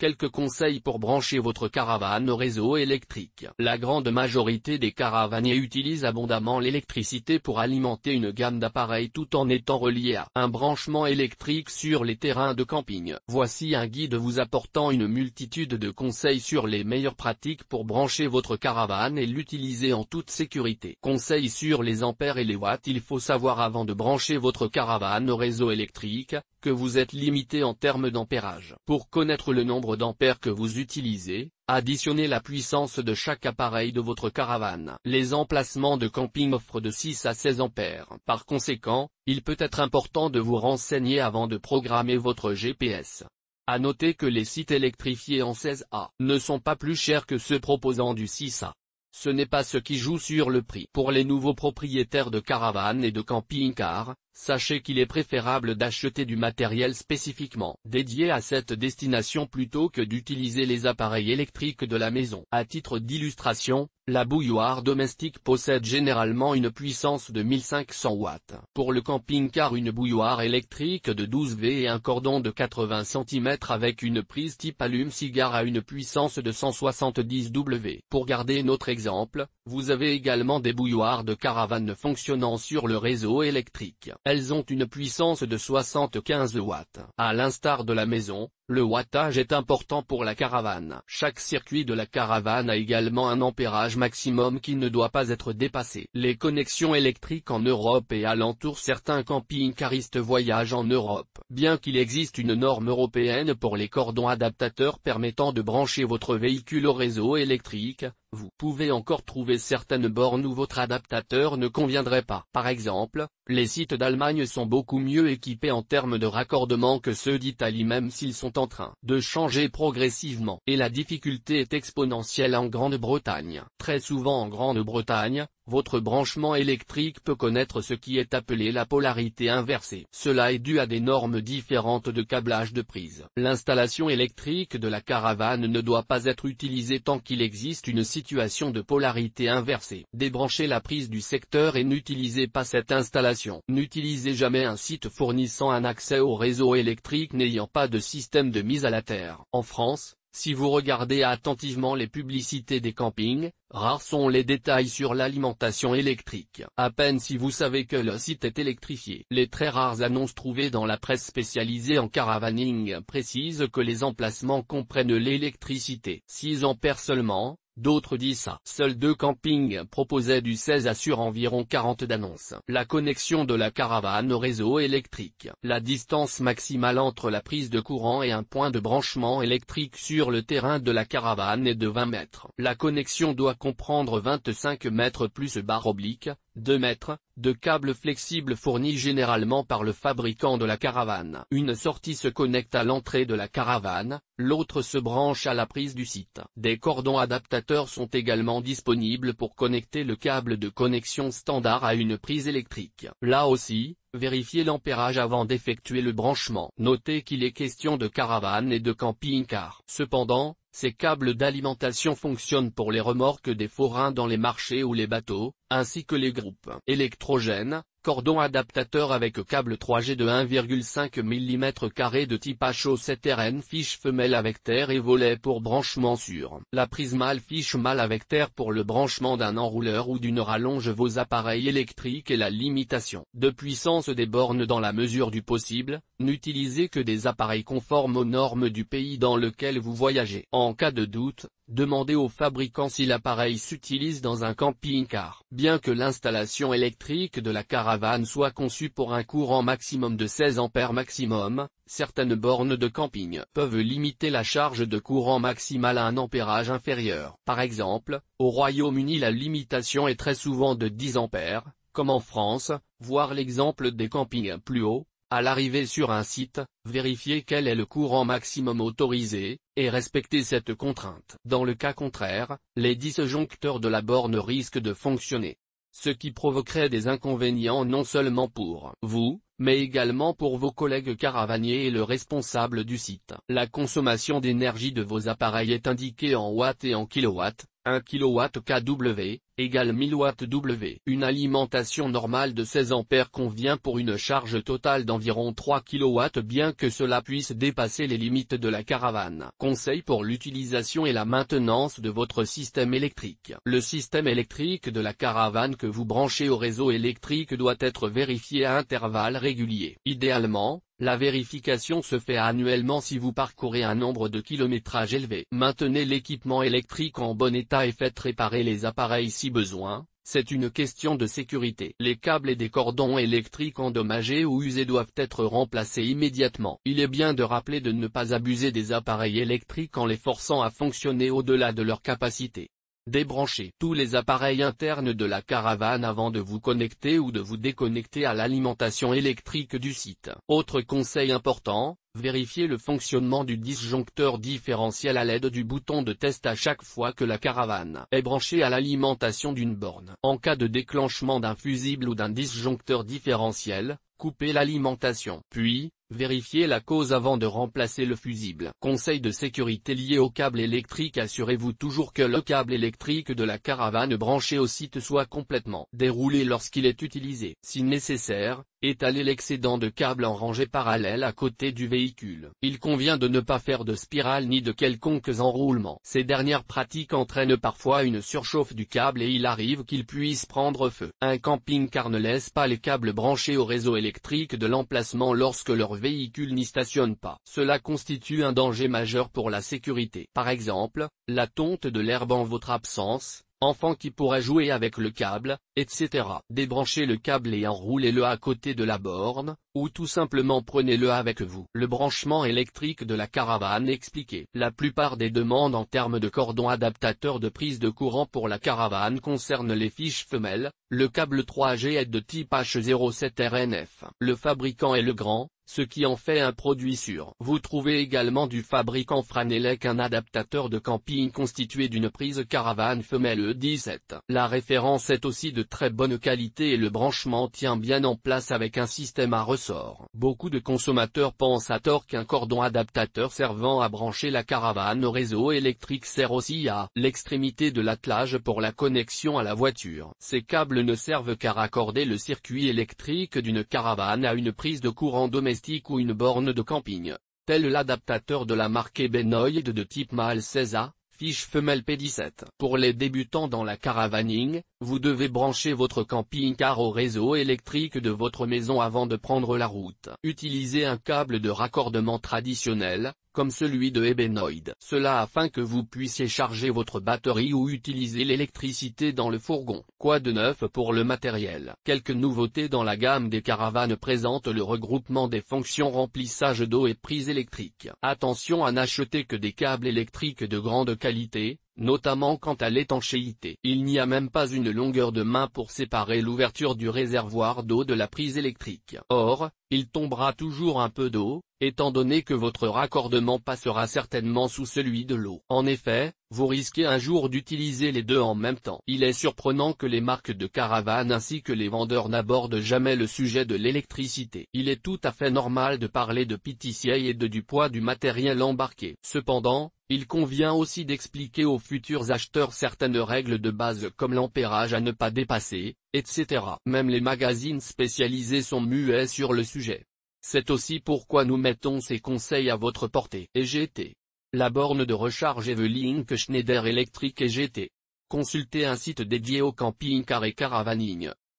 Quelques conseils pour brancher votre caravane au réseau électrique. La grande majorité des caravaniers utilisent abondamment l'électricité pour alimenter une gamme d'appareils tout en étant reliés à un branchement électrique sur les terrains de camping. Voici un guide vous apportant une multitude de conseils sur les meilleures pratiques pour brancher votre caravane et l'utiliser en toute sécurité. Conseils sur les ampères et les watts. Il faut savoir avant de brancher votre caravane au réseau électrique, que vous êtes limité en termes d'ampérage. Pour connaître le nombre d'ampères que vous utilisez, additionnez la puissance de chaque appareil de votre caravane. Les emplacements de camping offrent de 6 à 16 ampères. Par conséquent, il peut être important de vous renseigner avant de programmer votre GPS. À noter que les sites électrifiés en 16A ne sont pas plus chers que ceux proposant du 6A. Ce n'est pas ce qui joue sur le prix. Pour les nouveaux propriétaires de caravanes et de camping-cars, sachez qu'il est préférable d'acheter du matériel spécifiquement dédié à cette destination plutôt que d'utiliser les appareils électriques de la maison. À titre d'illustration, la bouilloire domestique possède généralement une puissance de 1500 watts. Pour le camping-car, une bouilloire électrique de 12 V et un cordon de 80 cm avec une prise type allume-cigare à une puissance de 170 W. Pour garder notre exemple, vous avez également des bouilloires de caravane fonctionnant sur le réseau électrique. Elles ont une puissance de 75 watts. À l'instar de la maison, le wattage est important pour la caravane. Chaque circuit de la caravane a également un ampérage maximum qui ne doit pas être dépassé. Les connexions électriques en Europe et alentour. Certains camping-caristes voyagent en Europe. Bien qu'il existe une norme européenne pour les cordons adaptateurs permettant de brancher votre véhicule au réseau électrique, vous pouvez encore trouver certaines bornes où votre adaptateur ne conviendrait pas. Par exemple, les sites d'Allemagne sont beaucoup mieux équipés en termes de raccordement que ceux d'Italie, même s'ils sont en train de changer progressivement. Et la difficulté est exponentielle en Grande-Bretagne. Très souvent en Grande-Bretagne, votre branchement électrique peut connaître ce qui est appelé la polarité inversée. Cela est dû à des normes différentes de câblage de prise. L'installation électrique de la caravane ne doit pas être utilisée tant qu'il existe une situation de polarité inversée. Débranchez la prise du secteur et n'utilisez pas cette installation. N'utilisez jamais un site fournissant un accès au réseau électrique n'ayant pas de système de mise à la terre. En France, si vous regardez attentivement les publicités des campings, rares sont les détails sur l'alimentation électrique. À peine si vous savez que le site est électrifié. Les très rares annonces trouvées dans la presse spécialisée en caravaning précisent que les emplacements comprennent l'électricité. 6 ampères seulement. D'autres disent ça. Seuls 2 campings proposaient du 16A sur environ 40 d'annonces. La connexion de la caravane au réseau électrique. La distance maximale entre la prise de courant et un point de branchement électrique sur le terrain de la caravane est de 20 mètres. La connexion doit comprendre 25 mètres plus /, 2 mètres, de câbles flexibles fournis généralement par le fabricant de la caravane. Une sortie se connecte à l'entrée de la caravane, l'autre se branche à la prise du site. Des cordons adaptateurs sont également disponibles pour connecter le câble de connexion standard à une prise électrique. Là aussi, vérifiez l'ampérage avant d'effectuer le branchement. Notez qu'il est question de caravane et de camping-car. Cependant, ces câbles d'alimentation fonctionnent pour les remorques des forains dans les marchés ou les bateaux, ainsi que les groupes électrogènes, cordon adaptateur avec câble 3G de 1,5 mm² de type HO7RN fiche femelle avec terre et volet pour branchement sur la prise mâle fiche mâle avec terre pour le branchement d'un enrouleur ou d'une rallonge. Vos appareils électriques et la limitation de puissance des bornes dans la mesure du possible. N'utilisez que des appareils conformes aux normes du pays dans lequel vous voyagez. En cas de doute, demandez au fabricant si l'appareil s'utilise dans un camping-car. Bien que l'installation électrique de la caravane soit conçue pour un courant maximum de 16 ampères maximum, certaines bornes de camping peuvent limiter la charge de courant maximale à un ampérage inférieur. Par exemple, au Royaume-Uni la limitation est très souvent de 10 ampères, comme en France, voir l'exemple des campings plus hauts. À l'arrivée sur un site, vérifiez quel est le courant maximum autorisé, et respectez cette contrainte. Dans le cas contraire, les disjoncteurs de la borne risquent de fonctionner. Ce qui provoquerait des inconvénients non seulement pour vous, mais également pour vos collègues caravaniers et le responsable du site. La consommation d'énergie de vos appareils est indiquée en watts et en kilowatts. 1 kW kW, égale 1000 watts W. Une alimentation normale de 16 ampères convient pour une charge totale d'environ 3 kW bien que cela puisse dépasser les limites de la caravane. Conseil pour l'utilisation et la maintenance de votre système électrique. Le système électrique de la caravane que vous branchez au réseau électrique doit être vérifié à intervalles réguliers. Idéalement, la vérification se fait annuellement si vous parcourez un nombre de kilométrage élevé. Maintenez l'équipement électrique en bon état et faites réparer les appareils si besoin, c'est une question de sécurité. Les câbles et des cordons électriques endommagés ou usés doivent être remplacés immédiatement. Il est bien de rappeler de ne pas abuser des appareils électriques en les forçant à fonctionner au-delà de leur capacité. Débranchez tous les appareils internes de la caravane avant de vous connecter ou de vous déconnecter à l'alimentation électrique du site. Autre conseil important, vérifiez le fonctionnement du disjoncteur différentiel à l'aide du bouton de test à chaque fois que la caravane est branchée à l'alimentation d'une borne. En cas de déclenchement d'un fusible ou d'un disjoncteur différentiel, coupez l'alimentation. Puis, vérifiez la cause avant de remplacer le fusible. Conseil de sécurité lié au câble électrique. Assurez-vous toujours que le câble électrique de la caravane branché au site soit complètement déroulé lorsqu'il est utilisé. Si nécessaire, étalez l'excédent de câbles en rangée parallèle à côté du véhicule. Il convient de ne pas faire de spirale ni de quelconques enroulements. Ces dernières pratiques entraînent parfois une surchauffe du câble et il arrive qu'il puisse prendre feu. Un camping-car ne laisse pas les câbles branchés au réseau électrique de l'emplacement lorsque leur véhicule n'y stationne pas. Cela constitue un danger majeur pour la sécurité. Par exemple, la tonte de l'herbe en votre absence, enfant qui pourrait jouer avec le câble, etc. Débranchez le câble et enroulez-le à côté de la borne, ou tout simplement prenez-le avec vous. Le branchement électrique de la caravane expliqué. La plupart des demandes en termes de cordon adaptateur de prise de courant pour la caravane concernent les fiches femelles. Le câble 3G est de type H07RNF. Le fabricant est Legrand, ce qui en fait un produit sûr. Vous trouvez également du fabricant Franelec un adaptateur de camping constitué d'une prise caravane femelle E17. La référence est aussi de très bonne qualité et le branchement tient bien en place avec un système à ressort. Beaucoup de consommateurs pensent à tort qu'un cordon adaptateur servant à brancher la caravane au réseau électrique sert aussi à l'extrémité de l'attelage pour la connexion à la voiture. Ces câbles ne servent qu'à raccorder le circuit électrique d'une caravane à une prise de courant domestique ou une borne de camping, tel l'adaptateur de la marque Ebenoid de type mâle 16A, fiche femelle P17. Pour les débutants dans la caravaning, vous devez brancher votre camping-car au réseau électrique de votre maison avant de prendre la route. Utilisez un câble de raccordement traditionnel, comme celui de Ebenoid. Cela afin que vous puissiez charger votre batterie ou utiliser l'électricité dans le fourgon. Quoi de neuf pour le matériel? Quelques nouveautés dans la gamme des caravanes présentent le regroupement des fonctions remplissage d'eau et prise électrique. Attention à n'acheter que des câbles électriques de grande qualité, notamment quant à l'étanchéité. Il n'y a même pas une longueur de main pour séparer l'ouverture du réservoir d'eau de la prise électrique. Or, il tombera toujours un peu d'eau, étant donné que votre raccordement passera certainement sous celui de l'eau. En effet, vous risquez un jour d'utiliser les deux en même temps. Il est surprenant que les marques de caravanes ainsi que les vendeurs n'abordent jamais le sujet de l'électricité. Il est tout à fait normal de parler de PTCA et du poids du matériel embarqué. Cependant, il convient aussi d'expliquer aux futurs acheteurs certaines règles de base comme l'ampérage à ne pas dépasser, etc. Même les magazines spécialisés sont muets sur le sujet. C'est aussi pourquoi nous mettons ces conseils à votre portée. EGT. La borne de recharge Evelink Schneider Electric EGT. Consultez un site dédié au camping-car et caravaning.